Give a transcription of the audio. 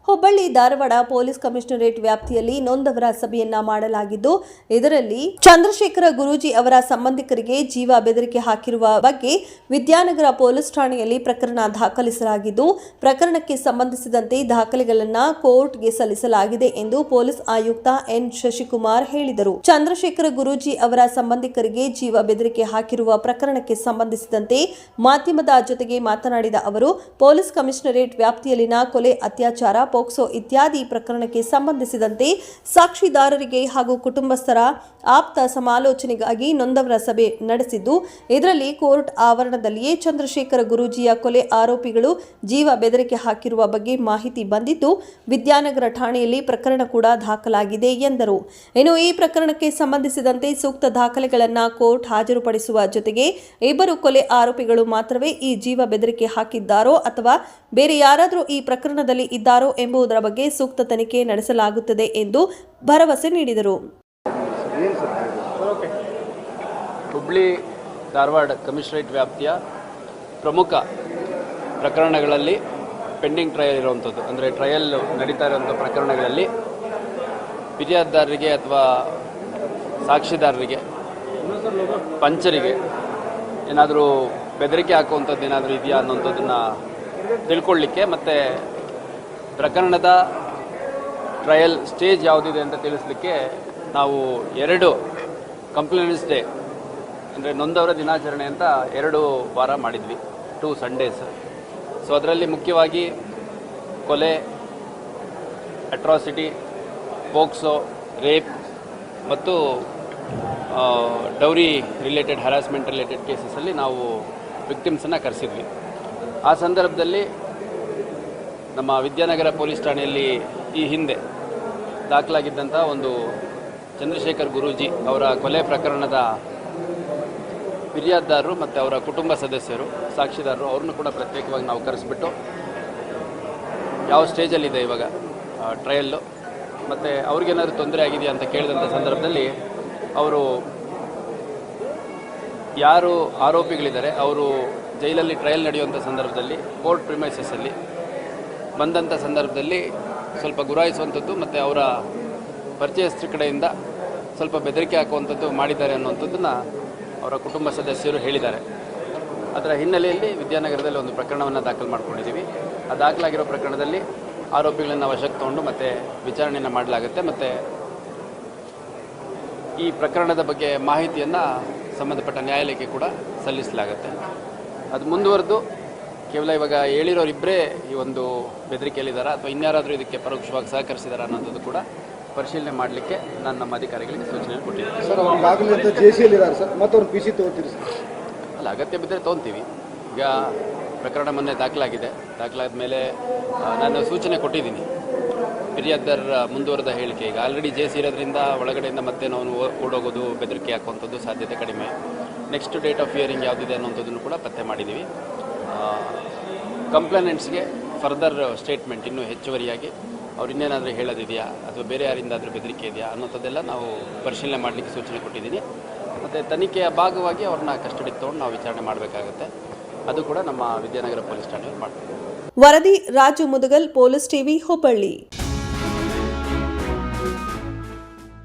Hubballi Dharwad police commissionerate ವ್ಯಾಪ್ತಿಯಲ್ಲಿ ನೊಂದವರ ಸಭೆಯನ್ನ ಮಾಡಲಾಗಿದ್ದು, ಇದರಲ್ಲಿ ಚಂದ್ರಶೇಖರ ಗುರೂಜಿ ಅವರ ಸಂಬಂಧಿಕರಿಗೆ ಜೀವ ಬೆದರಿಕೆ ಹಾಕಿರುವ ಬಗ್ಗೆ ವಿದ್ಯಾನಗರ ಪೊಲೀಸ್ ಠಾಣೆಯಲ್ಲಿ ಪ್ರಕರಣ ದಾಖಲಿಸಲಾಗಿದ್ದು, ಪ್ರಕರಣಕ್ಕೆ ಸಂಬಂಧಿಸಿದಂತೆ ದಾಖಲೆಗಳನ್ನು ಕೋರ್ಟ್ಗೆ ಸಲ್ಲಿಸಲಾಗಿದೆ ಎಂದು ಪೊಲೀಸ್ ಆಯುಕ್ತ ಎನ್ ಶಶಿಕುಮಾರ್ ಹೇಳಿದರು. ಚಂದ್ರಶೇಖರ ಗುರೂಜಿ ಅವರ ಸಂಬಂಧಿಕರಿಗೆ ಜೀವ ಬೆದರಿಕೆ ಹಾಕಿರುವ ಪ್ರಕರಣಕ್ಕೆ ಸಂಬಂಧಿಸಿದಂತೆ ಮಾಧ್ಯಮದ ಜೊತೆಗೆ ಮಾತನಾಡಿದ ಅವರು, ಪೊಲೀಸ್ ಕಮಿಷನರೇಟ್ ವ್ಯಾಪ್ತಿಯಲ್ಲಿನ ಕೊಲೆ, ಅತ್ಯಾಚಾರ, ಪೋಕ್ಸೋ ಇತ್ಯಾದಿ ಪ್ರಕರಣಕ್ಕೆ ಸಂಬಂಧಿಸಿದಂತೆ ಸಾಕ್ಷಿದಾರರಿಗೆ ಹಾಗೂ ಕುಟುಂಬಸ್ಥರ ಆಪ್ತ ಸಮಾಲೋಚನೆಗಾಗಿ ನೊಂದವರ ಸಭೆ ನಡೆಸಿದ್ದು, ಇದರಲ್ಲಿ ಕೋರ್ಟ್ ಆವರಣದಲ್ಲಿಯೇ ಚಂದ್ರಶೇಖರ ಗುರೂಜಿಯ ಕೊಲೆ ಆರೋಪಿಗಳು ಜೀವ ಬೆದರಿಕೆ ಹಾಕಿರುವ ಬಗ್ಗೆ ಮಾಹಿತಿ ಬಂದಿದ್ದು, ವಿದ್ಯಾನಗರ ಠಾಣೆಯಲ್ಲಿ ಪ್ರಕರಣ ಕೂಡ ದಾಖಲಾಗಿದೆ ಎಂದರು. ಇನ್ನು ಈ ಪ್ರಕರಣಕ್ಕೆ ಸಂಬಂಧಿಸಿದಂತೆ ಸೂಕ್ತ ದಾಖಲೆಗಳನ್ನು ಕೋರ್ಟ್ ಹಾಜರುಪಡಿಸುವ ಜೊತೆಗೆ ಇಬ್ಬರು ಕೊಲೆ ಆರೋಪಿಗಳು ಮಾತ್ರವೇ ಈ ಜೀವ ಬೆದರಿಕೆ ಹಾಕಿದ್ದಾರೋ ಅಥವಾ ಬೇರೆ ಯಾರಾದರೂ ಈ ಪ್ರಕರಣದಲ್ಲಿ ಇದ್ದಾರೋ ಎಂಬುದರ ಬಗ್ಗೆ ಸೂಕ್ತ ತನಿಖೆ ನಡೆಸಲಾಗುತ್ತದೆ ಎಂದು ಭರವಸೆ ನೀಡಿದರು. ಹುಬ್ಬಳ್ಳಿ ಧಾರವಾಡ ಕಮಿಷನರೇಟ್ ವ್ಯಾಪ್ತಿಯ ಪ್ರಮುಖ ಪ್ರಕರಣಗಳಲ್ಲಿ ಪೆಂಡಿಂಗ್ ಟ್ರಯಲ್ ಇರುವಂಥದ್ದು, ಅಂದರೆ ಟ್ರಯಲ್ ನಡೀತಾ ಇರುವಂಥ ಪ್ರಕರಣಗಳಲ್ಲಿ ಫಿರ್ಯಾದಿದಾರರಿಗೆ ಅಥವಾ ಸಾಕ್ಷಿದಾರರಿಗೆ, ಪಂಚರಿಗೆ ಏನಾದರೂ ಬೆದರಿಕೆ ಹಾಕುವಂಥದ್ದು ಏನಾದರೂ ಇದೆಯಾ ಅನ್ನೋಂಥದ್ದನ್ನು ತಿಳ್ಕೊಳ್ಳಿಕ್ಕೆ ಮತ್ತು ಪ್ರಕರಣದ ಟ್ರಯಲ್ ಸ್ಟೇಜ್ ಯಾವುದಿದೆ ಅಂತ ತಿಳಿಸ್ಲಿಕ್ಕೆ ನಾವು 2 ಕಂಪ್ಲೇಂಟ್ಸ್ ಡೇ, ಅಂದರೆ ನೊಂದವರ ದಿನಾಚರಣೆ ಅಂತ 2 ವಾರ ಮಾಡಿದ್ವಿ, 2 ಸಂಡೇಸ್. ಸೊ ಅದರಲ್ಲಿ ಮುಖ್ಯವಾಗಿ ಕೊಲೆ, ಅಟ್ರಾಸಿಟಿ, ಪೋಕ್ಸೋ, ರೇಪ್ ಮತ್ತು ಡೌರಿ ರಿಲೇಟೆಡ್, ಹರಾಸ್ಮೆಂಟ್ ರಿಲೇಟೆಡ್ ಕೇಸಸಲ್ಲಿ ನಾವು ವಿಕ್ಟಿಮ್ಸನ್ನು ಕರೆಸಿದ್ವಿ. ಆ ಸಂದರ್ಭದಲ್ಲಿ ನಮ್ಮ ವಿದ್ಯಾನಗರ ಪೊಲೀಸ್ ಠಾಣೆಯಲ್ಲಿ ಈ ಹಿಂದೆ ದಾಖಲಾಗಿದ್ದಂಥ ಒಂದು ಚಂದ್ರಶೇಖರ್ ಗುರೂಜಿ ಅವರ ಕೊಲೆ ಪ್ರಕರಣದ ಫಿರ್ಯಾದಿದಾರರು ಮತ್ತು ಅವರ ಕುಟುಂಬ ಸದಸ್ಯರು, ಸಾಕ್ಷಿದಾರರು, ಅವ್ರನ್ನೂ ಕೂಡ ಪ್ರತ್ಯೇಕವಾಗಿ ನಾವು ಕರೆಸಿಬಿಟ್ಟು ಯಾವ ಸ್ಟೇಜಲ್ಲಿದೆ ಇವಾಗ ಟ್ರಯಲ್ಲು ಮತ್ತು ಅವ್ರಿಗೇನಾದರೂ ತೊಂದರೆ ಆಗಿದೆಯಾ ಅಂತ ಕೇಳಿದಂಥ ಸಂದರ್ಭದಲ್ಲಿ ಅವರು ಯಾರು ಆರೋಪಿಗಳಿದ್ದಾರೆ ಅವರು ಜೈಲಲ್ಲಿ ಟ್ರಯಲ್ ನಡೆಯುವಂಥ ಸಂದರ್ಭದಲ್ಲಿ ಕೋರ್ಟ್ ಪ್ರಿಮೈಸಸ್ಸಲ್ಲಿ ಬಂದಂಥ ಸಂದರ್ಭದಲ್ಲಿ ಸ್ವಲ್ಪ ಗುರಾಯಿಸುವಂಥದ್ದು ಮತ್ತು ಅವರ ಪರಿಚಯಸ್ಥರ ಕಡೆಯಿಂದ ಸ್ವಲ್ಪ ಬೆದರಿಕೆ ಹಾಕುವಂಥದ್ದು ಮಾಡಿದ್ದಾರೆ ಅನ್ನುವಂಥದ್ದನ್ನು ಅವರ ಕುಟುಂಬ ಸದಸ್ಯರು ಹೇಳಿದ್ದಾರೆ. ಅದರ ಹಿನ್ನೆಲೆಯಲ್ಲಿ ವಿದ್ಯಾನಗರದಲ್ಲಿ ಒಂದು ಪ್ರಕರಣವನ್ನು ದಾಖಲು ಮಾಡ್ಕೊಂಡಿದ್ದೀವಿ. ಆ ದಾಖಲಾಗಿರೋ ಪ್ರಕರಣದಲ್ಲಿ ಆರೋಪಿಗಳನ್ನು ವಶಕ್ಕೆ ತಗೊಂಡು ಮತ್ತು ವಿಚಾರಣೆಯನ್ನು ಮಾಡಲಾಗುತ್ತೆ ಮತ್ತು ಈ ಪ್ರಕರಣದ ಬಗ್ಗೆ ಮಾಹಿತಿಯನ್ನು ಸಂಬಂಧಪಟ್ಟ ನ್ಯಾಯಾಲಯಕ್ಕೆ ಕೂಡ ಸಲ್ಲಿಸಲಾಗುತ್ತೆ. ಅದು ಮುಂದುವರೆದು ಕೇವಲ ಇವಾಗ ಹೇಳಿರೋರಿಬ್ಬರೇ ಈ ಒಂದು ಬೆದರಿಕೆಯಲ್ಲಿದ್ದಾರೆ ಅಥವಾ ಇನ್ಯಾರಾದರೂ ಇದಕ್ಕೆ ಪರೋಕ್ಷವಾಗಿ ಸಹಕರಿಸಿದ್ದಾರೆ ಅನ್ನೋದು ಕೂಡ ಪರಿಶೀಲನೆ ಮಾಡಲಿಕ್ಕೆ ನಾನು ನಮ್ಮ ಅಧಿಕಾರಿಗಳಿಗೆ ಸೂಚನೆ ಕೊಟ್ಟಿದ್ದೀನಿ. ಅಲ್ಲ, ಅಗತ್ಯ ಬಿದ್ದರೆ ತೊಗೊತೀವಿ. ಈಗ ಪ್ರಕರಣ ಮೊನ್ನೆ ದಾಖಲಾಗಿದೆ. ದಾಖಲಾದ ಮೇಲೆ ನಾನು ಸೂಚನೆ ಕೊಟ್ಟಿದ್ದೀನಿ. ಫಿರ್ಯಾದಿದಾರರ ಮುಂದುವರೆದ ಹೇಳಿಕೆ, ಈಗ ಆಲ್ರೆಡಿ ಜೇಸಿ ಇರೋದ್ರಿಂದ ಒಳಗಡೆಯಿಂದ ಮತ್ತೆ ನಾವು ಓಡೋಗೋದು, ಬೆದರಿಕೆ ಹಾಕುವಂಥದ್ದು ಸಾಧ್ಯತೆ ಕಡಿಮೆ. ನೆಕ್ಸ್ಟ್ ಡೇಟ್ ಆಫ್ ಹಿಯರಿಂಗ್ ಯಾವುದಿದೆ ಅನ್ನೋಂಥದ್ದನ್ನು ಕೂಡ ಪತ್ತೆ ಮಾಡಿದ್ದೀವಿ. ಕಂಪ್ಲೇನೆಂಟ್ಸ್ಗೆ ಫರ್ದರ್ ಸ್ಟೇಟ್ಮೆಂಟ್ ಇನ್ನೂ ಹೆಚ್ಚುವರಿಯಾಗಿ ಅವ್ರು ಇನ್ನೇನಾದರೂ ಹೇಳೋದಿದೆಯಾ ಅಥವಾ ಬೇರೆ ಯಾರಿಂದಾದರೂ ಬೆದರಿಕೆ ಇದೆಯಾ ಅನ್ನೋಂಥದ್ದೆಲ್ಲ ನಾವು ಪರಿಶೀಲನೆ ಮಾಡಲಿಕ್ಕೆ ಸೂಚನೆ ಕೊಟ್ಟಿದ್ದೀನಿ. ಮತ್ತು ತನಿಖೆಯ ಭಾಗವಾಗಿ ಅವ್ರನ್ನ ಕಸ್ಟಡಿಗೆ ತೊಗೊಂಡು ನಾವು ವಿಚಾರಣೆ ಮಾಡಬೇಕಾಗುತ್ತೆ. ಅದು ಕೂಡ ನಮ್ಮ ವಿದ್ಯಾನಗರ ಪೊಲೀಸ್ ಠಾಣೆಯಲ್ಲಿ ಮಾಡ್ತೀವಿ. ವರದಿ ರಾಜು ಮುದಗಲ್, ಪೊಲೀಸ್ ಟಿವಿ, ಹುಬ್ಬಳ್ಳಿ.